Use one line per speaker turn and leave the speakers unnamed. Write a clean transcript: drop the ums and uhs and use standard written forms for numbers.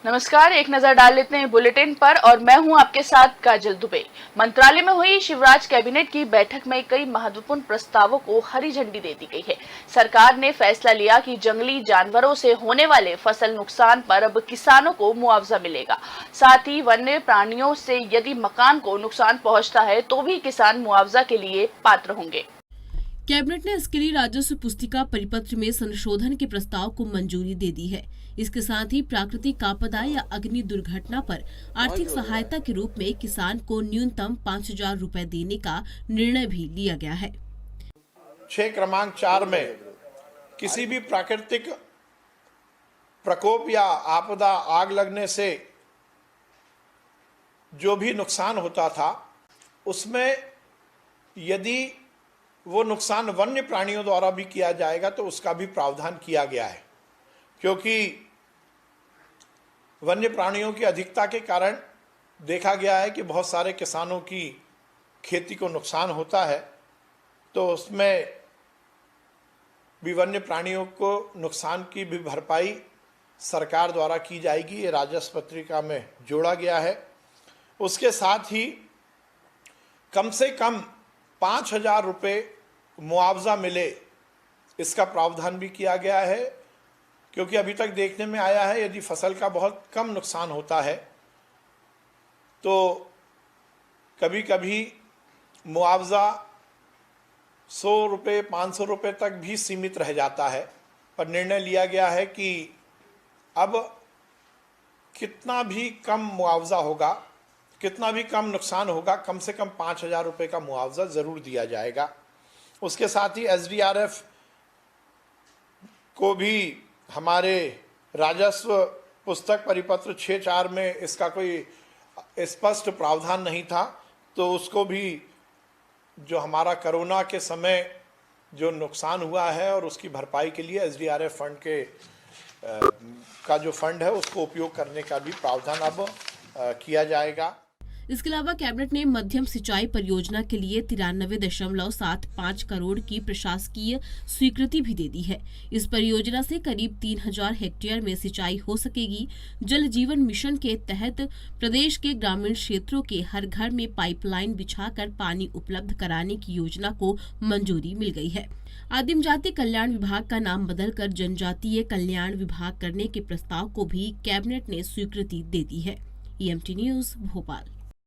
नमस्कार, एक नजर डाल लेते हैं बुलेटिन पर और मैं हूं आपके साथ काजल दुबे। मंत्रालय में हुई शिवराज कैबिनेट की बैठक में कई महत्वपूर्ण प्रस्तावों को हरी झंडी दे दी गई है। सरकार ने फैसला लिया कि जंगली जानवरों से होने वाले फसल नुकसान पर अब किसानों को मुआवजा मिलेगा। साथ ही वन्य प्राणियों से यदि मकान को नुकसान पहुंचता है तो भी किसान मुआवजा के लिए पात्र होंगे।
कैबिनेट ने इसके लिए राजस्व पुस्तिका परिपत्र में संशोधन के प्रस्ताव को मंजूरी दे दी है। इसके साथ ही प्राकृतिक आपदा या अग्नि दुर्घटना पर आर्थिक सहायता के रूप में किसान को न्यूनतम 5,000 रुपए देने का निर्णय भी लिया गया है।
6 क्रमांक 4 में किसी भी प्राकृतिक प्रकोप या आपदा, आग लगने से जो भी नुकसान होता था उसमें यदि वो नुकसान वन्य प्राणियों द्वारा भी किया जाएगा तो उसका भी प्रावधान किया गया है, क्योंकि वन्य प्राणियों की अधिकता के कारण देखा गया है कि बहुत सारे किसानों की खेती को नुकसान होता है, तो उसमें भी वन्य प्राणियों को नुकसान की भी भरपाई सरकार द्वारा की जाएगी। ये राजस्व पत्रिका में जोड़ा गया है। उसके साथ ही कम से कम 5,000 रुपये मुआवजा मिले, इसका प्रावधान भी किया गया है, क्योंकि अभी तक देखने में आया है यदि फसल का बहुत कम नुकसान होता है तो कभी कभी मुआवजा 100 रुपये 500 रुपये तक भी सीमित रह जाता है। पर निर्णय लिया गया है कि अब कितना भी कम मुआवजा होगा, कितना भी कम नुकसान होगा, कम से कम 5,000 रुपये का मुआवजा ज़रूर दिया जाएगा। उसके साथ ही SDRF को भी हमारे राजस्व पुस्तक परिपत्र 6.4 में इसका कोई स्पष्ट प्रावधान नहीं था, तो उसको भी जो हमारा कोरोना के समय जो नुकसान हुआ है और उसकी भरपाई के लिए SDRF फंड के का जो फंड है उसको उपयोग करने का भी प्रावधान अब किया जाएगा।
इसके अलावा कैबिनेट ने मध्यम सिंचाई परियोजना के लिए 93.75 करोड़ की प्रशासकीय स्वीकृति भी दे दी है। इस परियोजना से करीब 3,000 हेक्टेयर में सिंचाई हो सकेगी। जल जीवन मिशन के तहत प्रदेश के ग्रामीण क्षेत्रों के हर घर में पाइपलाइन बिछाकर पानी उपलब्ध कराने की योजना को मंजूरी मिल गई है। आदिम जाति कल्याण विभाग का नाम बदलकर जनजातीय कल्याण विभाग करने के प्रस्ताव को भी कैबिनेट ने स्वीकृति दे दी है। EMT news, Bhopal.